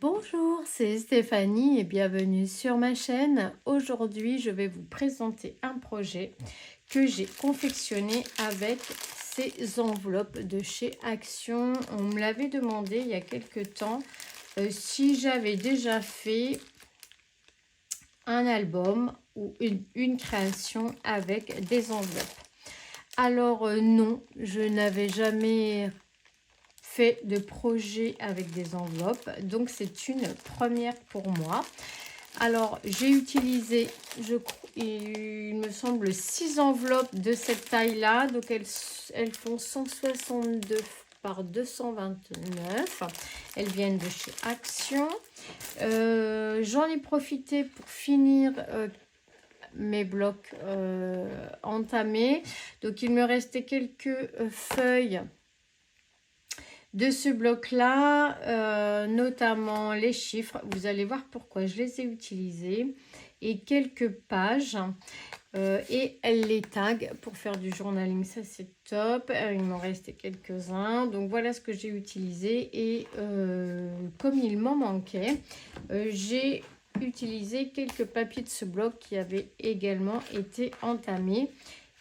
Bonjour, c'est Stéphanie et bienvenue sur ma chaîne. Aujourd'hui, je vais vous présenter un projet que j'ai confectionné avec ces enveloppes de chez Action. On me l'avait demandé il y a quelques temps si j'avais déjà fait un album ou une création avec des enveloppes. Alors non, je n'avais jamais fait de projet avec des enveloppes, donc c'est une première pour moi. Alors j'ai utilisé, il me semble, 6 enveloppes de cette taille là, donc elles font 162 par 229. Elles viennent de chez Action. J'en ai profité pour finir mes blocs entamés, donc il me restait quelques feuilles de ce bloc là, notamment les chiffres. Vous allez voir pourquoi je les ai utilisés, et quelques pages et les tags pour faire du journaling. Ça c'est top. Il m'en restait quelques-uns, donc voilà ce que j'ai utilisé. Et comme il m'en manquait, j'ai utilisé quelques papiers de ce bloc qui avaient également été entamés.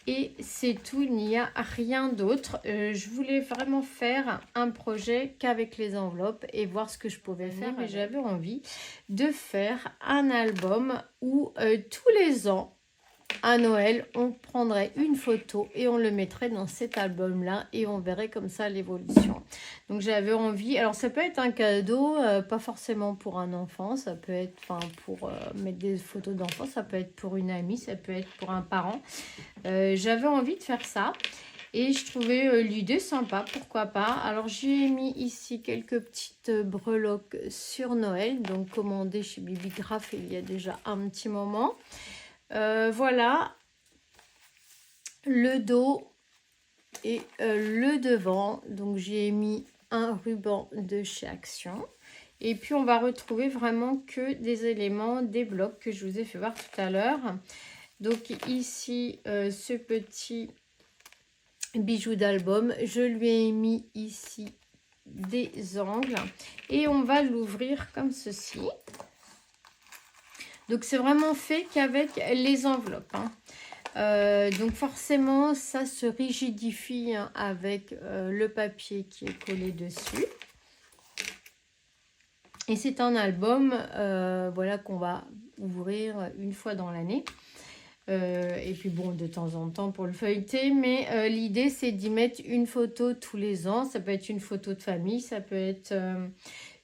Et c'est tout, il n'y a rien d'autre. Je voulais vraiment faire un projet qu'avec les enveloppes et voir ce que je pouvais faire. Mais j'avais envie de faire un album où tous les ans, à Noël, on prendrait une photo et on le mettrait dans cet album-là et on verrait comme ça l'évolution. Donc j'avais envie, alors ça peut être un cadeau, pas forcément pour un enfant, ça peut être pour mettre des photos d'enfants, ça peut être pour une amie, ça peut être pour un parent. J'avais envie de faire ça et je trouvais l'idée sympa, pourquoi pas. Alors j'ai mis ici quelques petites breloques sur Noël, donc commandées chez Bibigraph il y a déjà un petit moment. Voilà le dos et le devant, donc j'ai mis un ruban de chez Action. Et puis on va retrouver vraiment que des éléments, des blocs que je vous ai fait voir tout à l'heure. Donc ici, ce petit bijou d'album, je lui ai mis ici des angles et on va l'ouvrir comme ceci. Donc c'est vraiment fait qu'avec les enveloppes, hein. Donc forcément ça se rigidifie, hein, avec le papier qui est collé dessus. Et c'est un album voilà, qu'on va ouvrir une fois dans l'année. Et puis bon, de temps en temps pour le feuilleter, mais l'idée c'est d'y mettre une photo tous les ans. Ça peut être une photo de famille, ça peut être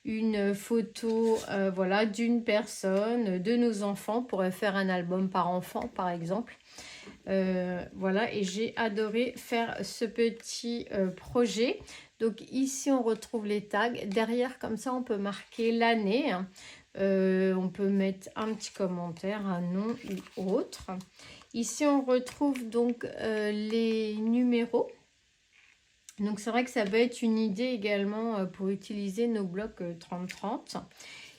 une photo voilà, d'une personne, de nos enfants. On pourrait faire un album par enfant par exemple. Voilà, et j'ai adoré faire ce petit projet. Donc ici on retrouve les tags. Derrière comme ça on peut marquer l'année. On peut mettre un petit commentaire, un nom ou autre. Ici on retrouve donc les numéros. Donc c'est vrai que ça peut être une idée également pour utiliser nos blocs 30-30.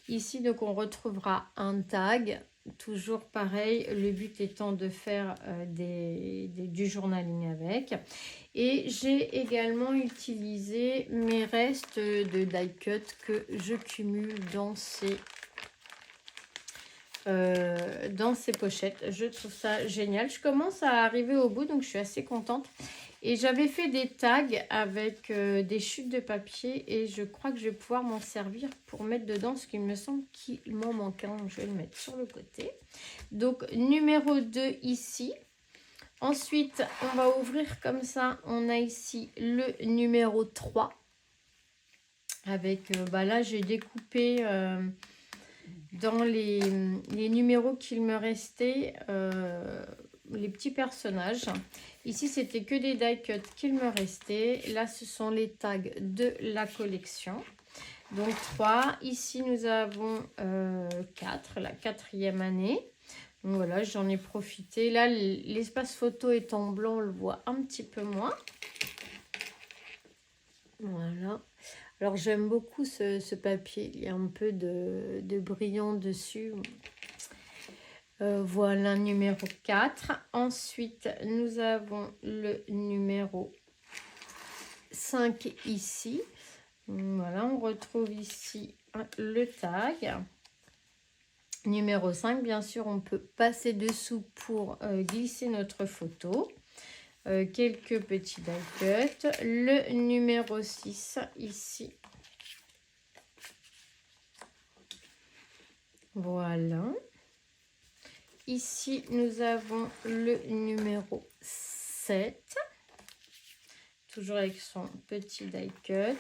Ici donc on retrouvera un tag. Toujours pareil, le but étant de faire du journaling avec. Et j'ai également utilisé mes restes de die cut que je cumule dans ces pochettes. Je trouve ça génial. Je commence à arriver au bout, donc je suis assez contente. Et j'avais fait des tags avec des chutes de papier et je crois que je vais pouvoir m'en servir pour mettre dedans ce qu'il me semble qu'il m'en manque un. Je vais le mettre sur le côté. Donc numéro 2 ici. Ensuite, on va ouvrir comme ça. On a ici le numéro 3. Avec, là j'ai découpé dans les numéros qu'il me restait, les petits personnages. Ici c'était que des die cut qu'il me restait. Là ce sont les tags de la collection, donc 3. Ici nous avons 4, la 4e année. Donc voilà, j'en ai profité. Là l'espace photo étant blanc, on le voit un petit peu moins. Voilà. Alors j'aime beaucoup ce papier, il y a un peu de brillant dessus. Voilà, numéro 4. Ensuite, nous avons le numéro 5 ici. Voilà, on retrouve ici le tag. Numéro 5, bien sûr, on peut passer dessous pour glisser notre photo. Quelques petits die cuts. Le numéro 6, ici. Voilà. Ici, nous avons le numéro 7. Toujours avec son petit die cut.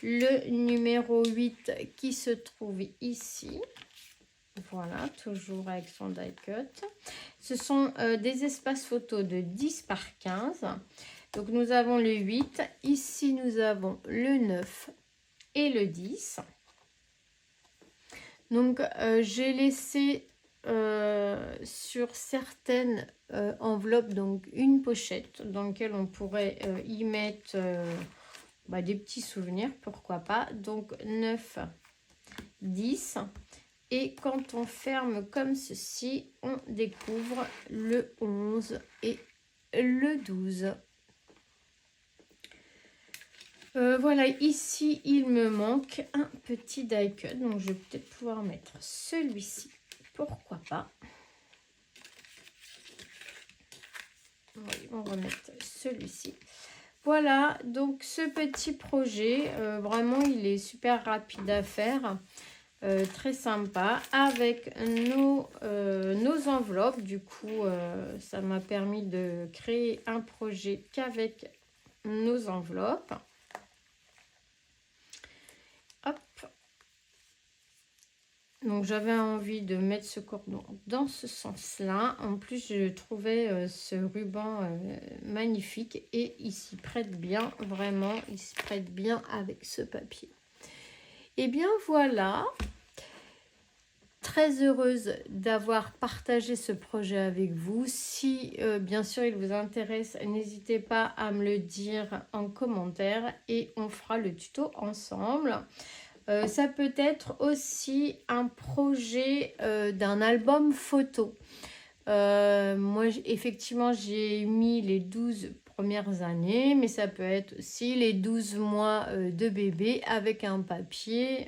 Le numéro 8 qui se trouve ici. Voilà, toujours avec son die cut. Ce sont des espaces photos de 10 par 15. Donc, nous avons le 8. Ici, nous avons le 9 et le 10. Donc, j'ai laissé sur certaines enveloppes donc une pochette dans laquelle on pourrait y mettre des petits souvenirs, pourquoi pas. Donc, 9, 10. Et quand on ferme comme ceci, on découvre le 11 et le 12. Voilà, ici, il me manque un petit die cut. Donc, je vais peut-être pouvoir mettre celui-ci. Pourquoi pas. Oui, on va mettre celui-ci. Voilà, donc ce petit projet, vraiment, il est super rapide à faire. Très sympa avec nos enveloppes. Du coup, ça m'a permis de créer un projet qu'avec nos enveloppes. Hop. Donc, j'avais envie de mettre ce cordon dans ce sens-là. En plus, je trouvais ce ruban magnifique et il s'y prête bien, vraiment, il s'y prête bien avec ce papier. Et bien, voilà. Très heureuse d'avoir partagé ce projet avec vous. Si bien sûr il vous intéresse, n'hésitez pas à me le dire en commentaire et on fera le tuto ensemble. Ça peut être aussi un projet d'un album photo. Moi effectivement j'ai mis les 12 premières années, mais ça peut être aussi les 12 mois de bébé avec un papier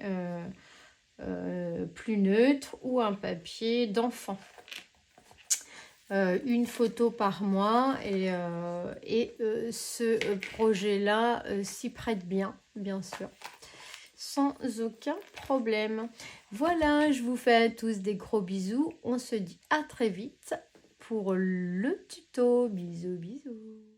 plus neutre ou un papier d'enfant. Une photo par mois et ce projet-là s'y prête bien, bien sûr, sans aucun problème. Voilà, je vous fais à tous des gros bisous. On se dit à très vite pour le tuto. Bisous, bisous.